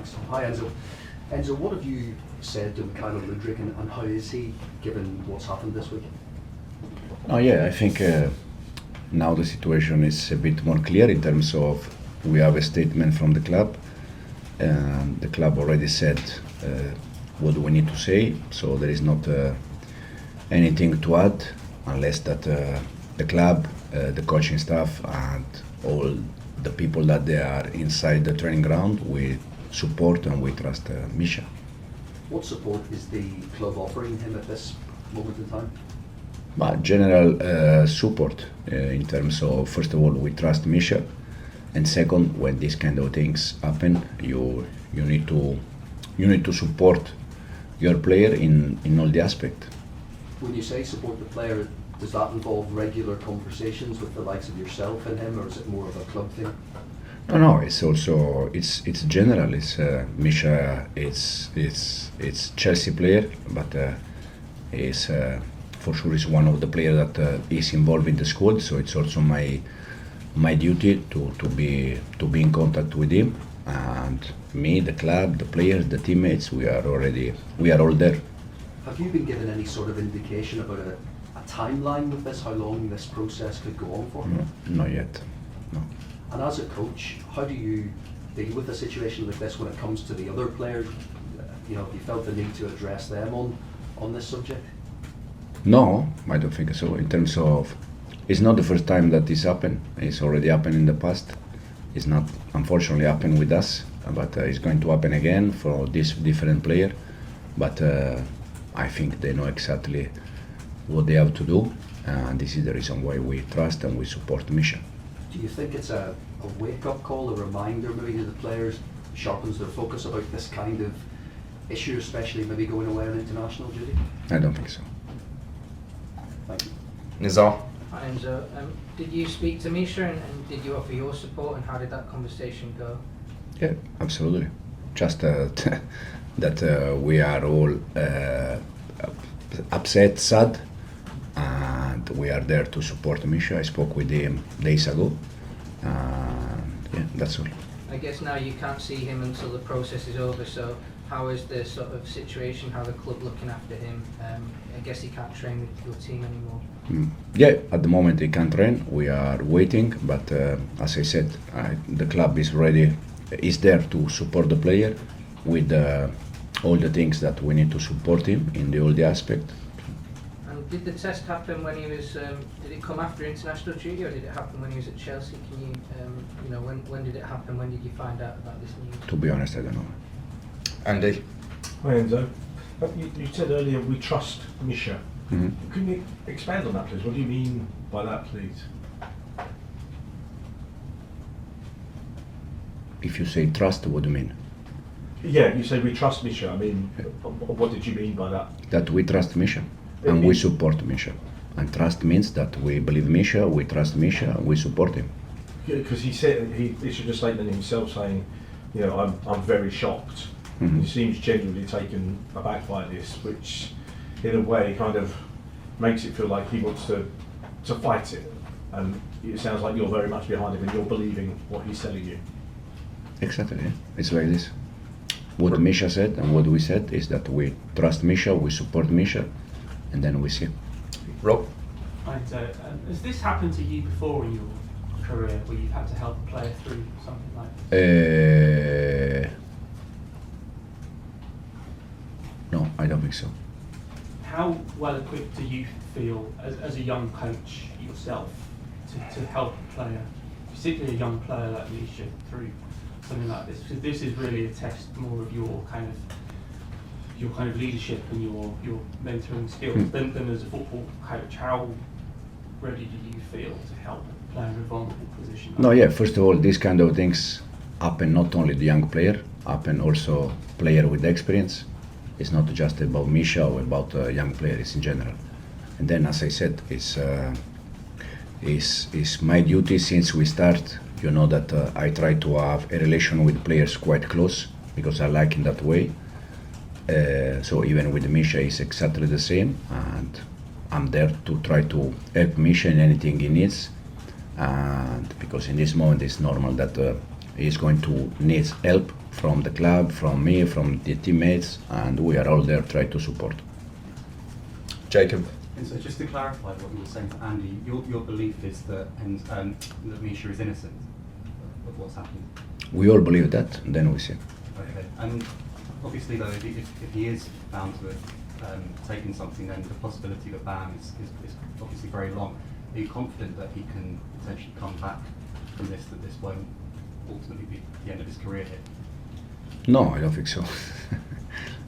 Thanks. Hi, Enzo. Enzo, what have you said to Mykhailo Mudryk, and how is he, given what's happened this week? Oh yeah, I think now the situation is a bit more clear in terms of we have a statement from the club, and the club already said what we need to say, so there is not anything to add unless that the club, the coaching staff, and all the people that they are inside the training ground, we support and we trust Misha. What support is the club offering him at this moment in time? But general support in terms of, first of all, we trust Misha, and second, when these kind of things happen, you need to support your player in all the aspect. When you say support the player, does that involve regular conversations with the likes of yourself and him, or is it more of a club thing? No, it's also it's general. It's Misha. It's Chelsea player, but is for sure is one of the players that is involved in the squad. So it's also my duty to be in contact with him, and me, the club, the players, the teammates. We are all there. Have you been given any sort of indication about a timeline with this? How long this process could go on for? No, not yet. No. And as a coach, how do you deal with a situation like this when it comes to the other players? You know, have you felt the need to address them on this subject? No, I don't think so. In terms of, it's not the first time that this happened. It's already happened in the past. It's not, unfortunately, happened with us, but it's going to happen again for this different player. But I think they know exactly what they have to do, and this is the reason why we trust and we support Misha. Do you think it's a wake-up call, a reminder maybe to the players, sharpens their focus about this kind of issue, especially maybe going away on international duty? I don't think so. Thank you. Nizar? Hi Enzo, did you speak to Misha and did you offer your support, and how did that conversation go? Yeah, absolutely. Just that we are all upset, sad, and we are there to support Misha. I spoke with him days ago, and yeah, that's all. I guess now you can't see him until the process is over, so how is the sort of situation, how the club looking after him? I guess he can't train with your team anymore. Yeah, at the moment he can't train. We are waiting, but as I said, the club is ready, is there to support the player with all the things that we need to support him in all the aspect. And did the test happen when he was, did it come after international duty, or did it happen when he was at Chelsea? Can you, when did it happen? When did you find out about this news? To be honest, I don't know. Andy? Hi Enzo. You said earlier we trust Misha. Mm-hmm. Can you expand on that, please? What do you mean by that, please? If you say trust, what do you mean? Yeah, you say we trust Misha. I mean, what did you mean by that? That we trust Misha and we support Misha. And trust means that we believe Misha, we trust Misha, we support him. Because he said he issued a statement himself saying, you know, I'm very shocked. Mm-hmm. He seems genuinely taken aback by this, which in a way kind of makes it feel like he wants to fight it. And it sounds like you're very much behind him and you're believing what he's telling you. Exactly, yeah. It's like this. What Misha said and what we said is that we trust Misha, we support Misha, and then we see. Rob? Right, has this happened to you before in your career, where you've had to help a player through something like this? No, I don't think so. How well equipped do you feel as a young coach yourself to help a player, particularly a young player like Misha, through something like this? Because this is really a test more of your kind of leadership and your mentoring skills than as a football coach. How ready do you feel to help a player in a vulnerable position? No, yeah, first of all, these kind of things happen not only the young player, happen also player with experience. It's not just about Misha or about young players in general. And then, as I said, it's my duty since we start. You know that I try to have a relation with players quite close because I like in that way. So even with Misha, it's exactly the same, and I'm there to try to help Misha in anything he needs. And because in this moment it's normal that He's going to need help from the club, from me, from the teammates, and we are all there trying to support. Jacob. And so just to clarify what you were saying to Andy, your belief is that that Misha is innocent of what's happened? We all believe that, then we see. Okay. And obviously though, if he is found to have taken something, then the possibility of a ban is obviously very long. Are you confident that he can potentially come back from this, that this won't ultimately be the end of his career here? No, I don't think so.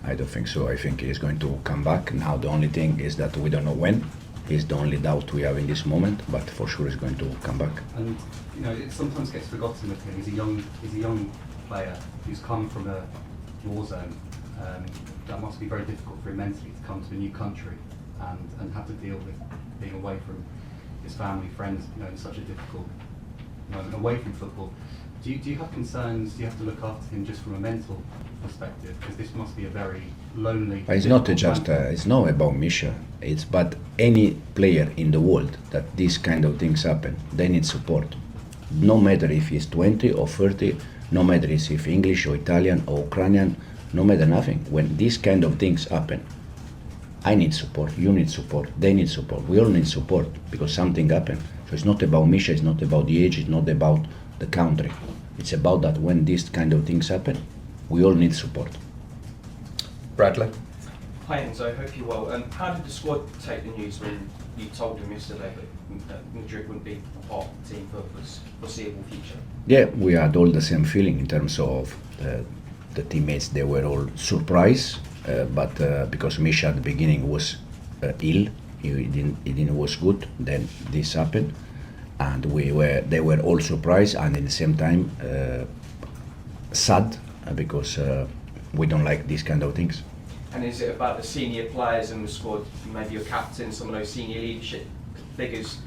I don't think so. I think he's going to come back. Now the only thing is that we don't know when. Is the only doubt we have in this moment, but for sure he's going to come back. And it sometimes gets forgotten with him. He's a young player who's come from a war zone. That must be very difficult for him mentally to come to a new country and have to deal with being away from his family, friends, in such a difficult moment away from football. Do you have concerns? Do you have to look after him just from a mental perspective? Because this must be a very lonely. But it's not difficult just. time. It's not about Misha. It's but any player in the world that these kind of things happen. They need support. No matter if he's 20 or 30. No matter if English or Italian or Ukrainian. No matter nothing. When these kind of things happen, I need support. You need support. They need support. We all need support because something happened. So it's not about Misha. It's not about the age. It's not about the country. It's about that when these kind of things happen, we all need support. Bradley. Hi Enzo, hope you're well. How did the squad take the news when you told them yesterday that Mudryk wouldn't be a part of the team for the foreseeable future? Yeah, we had all the same feeling in terms of the teammates. They were all surprised, but because Misha at the beginning was ill, he didn't was good. Then this happened, and they were all surprised, and at the same time sad because we don't like these kind of things. And is it about the senior players in the squad, maybe your captain, some of those senior leadership figures,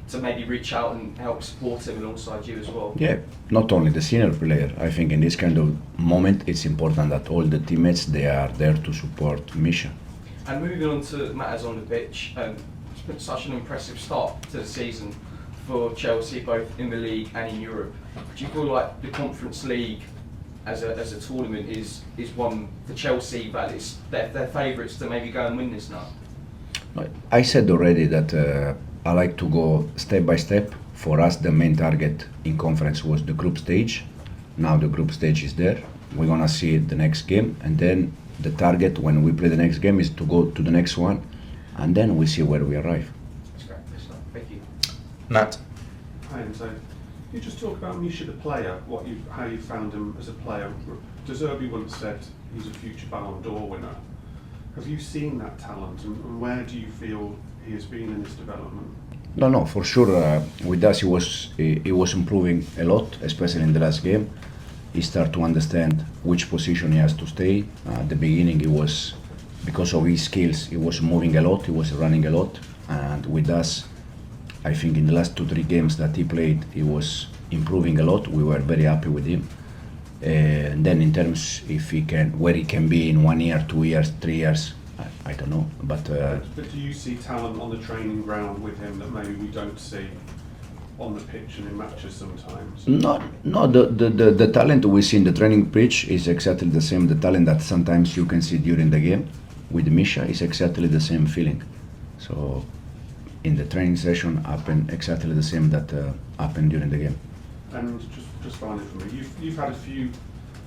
to maybe reach out and help support him alongside you as well? Yeah, not only the senior player. I think in this kind of moment, it's important that all the teammates, they are there to support Misha. And moving on to matters on the pitch, it's been such an impressive start to the season for Chelsea, both in the league and in Europe. Do you feel like the Conference League as a tournament is one for Chelsea, but they're favourites to maybe go and win this now? I said already that I like to go step by step. For us, the main target in conference was the group stage. Now the group stage is there. We're gonna see the next game, and then the target when we play the next game is to go to the next one, and then we see where we arrive. That's great. Thank you. Matt. Hi, and so you just talk about Misha the player, how you found him as a player. De Zerbi once said he's a future Ballon d'Or winner. Have you seen that talent, and where do you feel he has been in his development? No, for sure. With us, he was improving a lot, especially in the last game. He started to understand which position he has to stay. At the beginning, he was, because of his skills, he was moving a lot, he was running a lot, and with us, I think in the last 2-3 games that he played, he was improving a lot. We were very happy with him. And then in terms where he can be in 1 year, 2 years, 3 years, I don't know. But do you see talent on the training ground with him that maybe we don't see on the pitch and in matches sometimes? No. The talent we see in the training pitch is exactly the same. The talent that sometimes you can see during the game with Misha is exactly the same feeling. So in the training session happened exactly the same that happened during the game. And just finally for me, you've had a few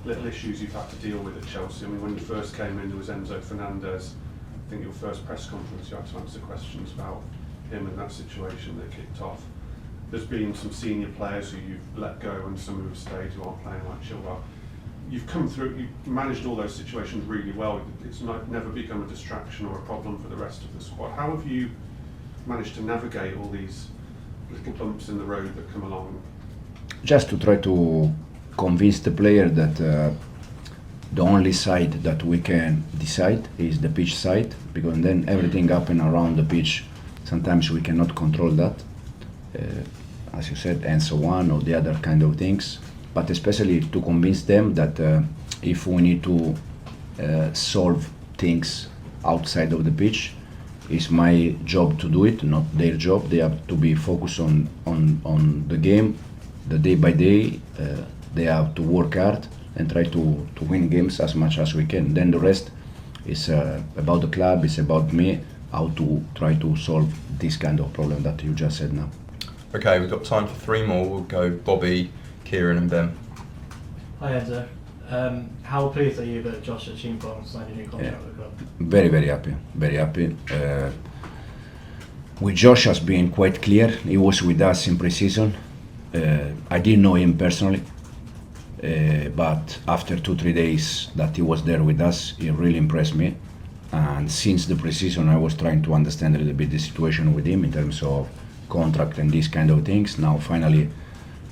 little issues you've had to deal with at Chelsea. I mean, when you first came in, there was Enzo Fernandez. I think your first press conference, you had to answer questions about him and that situation that kicked off. There's been some senior players who you've let go and some who have stayed who aren't playing like Chilwell. You've come through, you've managed all those situations really well. It's never become a distraction or a problem for the rest of the squad. How have you managed to navigate all these little bumps in the road that come along? Just to try to convince the player that the only side that we can decide is the pitch side, because then everything happen around the pitch. Sometimes we cannot control that, as you said, and so on, or the other kind of things. But especially to convince them that if we need to solve things outside of the pitch, it's my job to do it, not their job. They have to be focused on the game, the day by day, they have to work hard and try to win games as much as we can. Then the rest is about the club, it's about me, how to try to solve this kind of problem that you just said now. Okay, we've got time for 3 more. We'll go Bobby, Kieran and Ben. Hi Enzo. How pleased are you that Josh Chimpong signed a new contract with the club? Very, very happy. Very happy. With Josh has been quite clear. He was with us in pre-season. I didn't know him personally, but after 2-3 days that he was there with us, he really impressed me. And since the pre-season, I was trying to understand a little bit the situation with him in terms of contract and these kind of things. Now finally,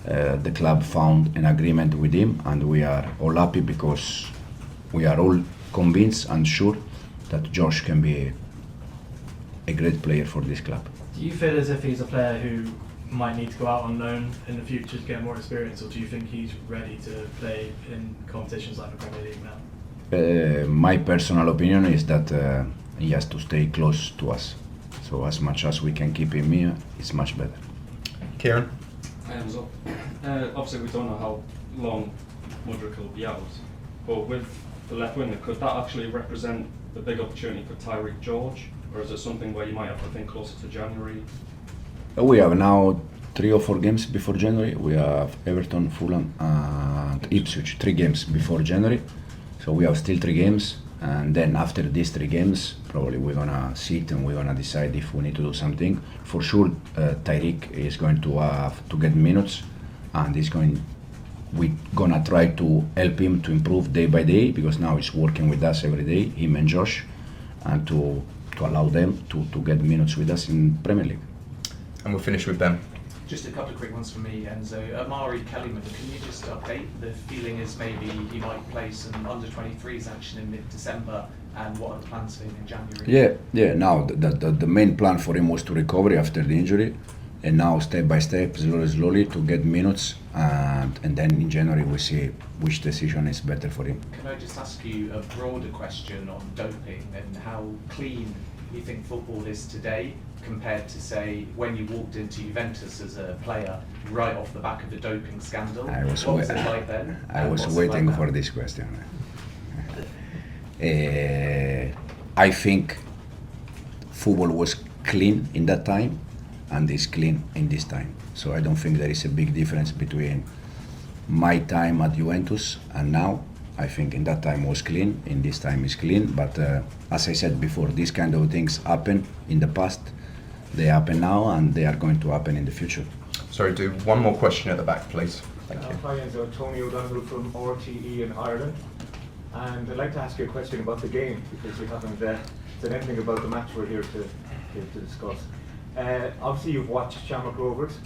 the club found an agreement with him, and we are all happy because we are all convinced and sure that Josh can be a great player for this club. Do you feel as if he's a player who might need to go out on loan in the future to get more experience, or do you think he's ready to play in competitions like the Premier League now? My personal opinion is that he has to stay close to us. So as much as we can keep him here, it's much better. Kieran? Obviously we don't know how long Mudryk will be out, but with the left winger, could that actually represent the big opportunity for Tyreek George, or is it something where you might have to think closer to January? We have now 3 or 4 games before January. We have Everton, Fulham and Ipswich, 3 games before January. So we have still 3 games, and then after these 3 games, probably we're gonna sit and we're gonna decide if we need to do something. For sure, Tyreek is going to have to get minutes, and we're gonna try to help him to improve day by day, because now he's working with us every day, him and Josh, and to allow them to get minutes with us in Premier League. And we'll finish with Ben. Just a couple of quick ones from me, Enzo. Amari Kellyman, can you just update? The feeling is maybe he might play some under-23s action in mid-December, and what are the plans for him in January? Yeah. Now the main plan for him was to recover after the injury, and now step by step, slowly to get minutes, and then in January we see which decision is better for him. Can I just ask you a broader question on doping and how clean you think football is today, compared to, say, when you walked into Juventus as a player right off the back of the doping scandal? What was it like then? I was What's it waiting like for now? this question. I think football was clean in that time and is clean in this time. So I don't think there is a big difference between my time at Juventus and now. I think in that time was clean, in this time is clean, but as I said before, these kind of things happen in the past, they happen now, and they are going to happen in the future. Sorry, do one more question at the back, please. Thank you. Hi Enzo, Tony O'Donoghue from RTE in Ireland, and I'd like to ask you a question about the game, because you haven't said anything about the match we're here to discuss. Obviously you've watched Shamrock Rovers.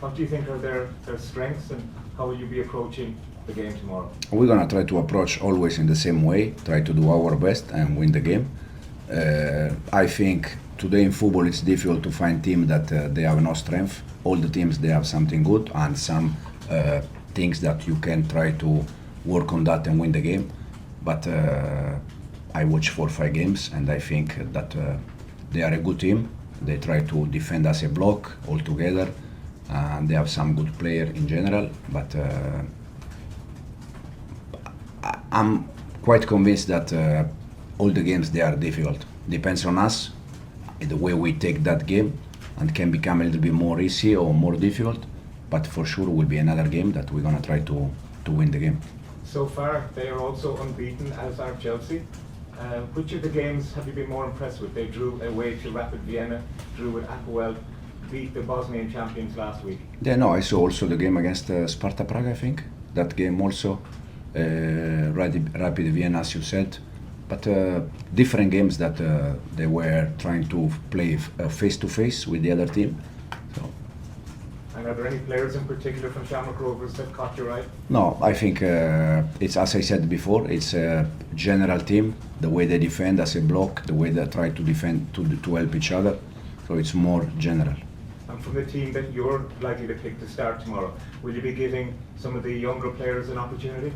What do you think are their strengths, and how will you be approaching the game tomorrow? We're gonna try to approach always in the same way, try to do our best and win the game. I think today in football it's difficult to find teams that they have no strength. All the teams, they have something good and some things that you can try to work on that and win the game. But I watch 4 or 5 games, and I think that they are a good team. They try to defend as a block all together, and they have some good players in general, but I'm quite convinced that all the games, they are difficult. Depends on us, the way we take that game, and can become a little bit more easy or more difficult, but for sure will be another game that we're gonna try to win the game. So far, they are also unbeaten, as are Chelsea. Which of the games have you been more impressed with? They drew away to Rapid Vienna, drew with Apoel, beat the Bosnian champions last week. Yeah, no, I saw also the game against Sparta Prague, I think. That game also, Rapid Vienna, as you said. But different games that they were trying to play face-to-face with the other team. So. And are there any players in particular from Shamrock Rovers that caught your eye? No, I think it's, as I said before, it's a general team, the way they defend as a block, the way they try to defend to help each other. So it's more general. And from the team that you're likely to pick to start tomorrow, will you be giving some of the younger players an opportunity?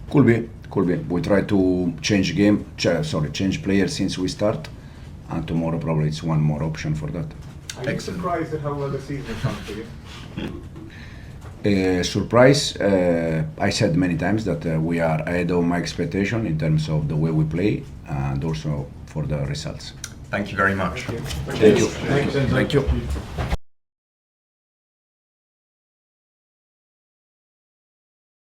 Could be. We try to change players since we start, and tomorrow probably it's one more option for that. Are you surprised at how well the season has gone for you? Surprise, I said many times that we are ahead of my expectation in terms of the way we play and also for the results. Thank you very much. Thank you. Thank you. Thank you. Thank you.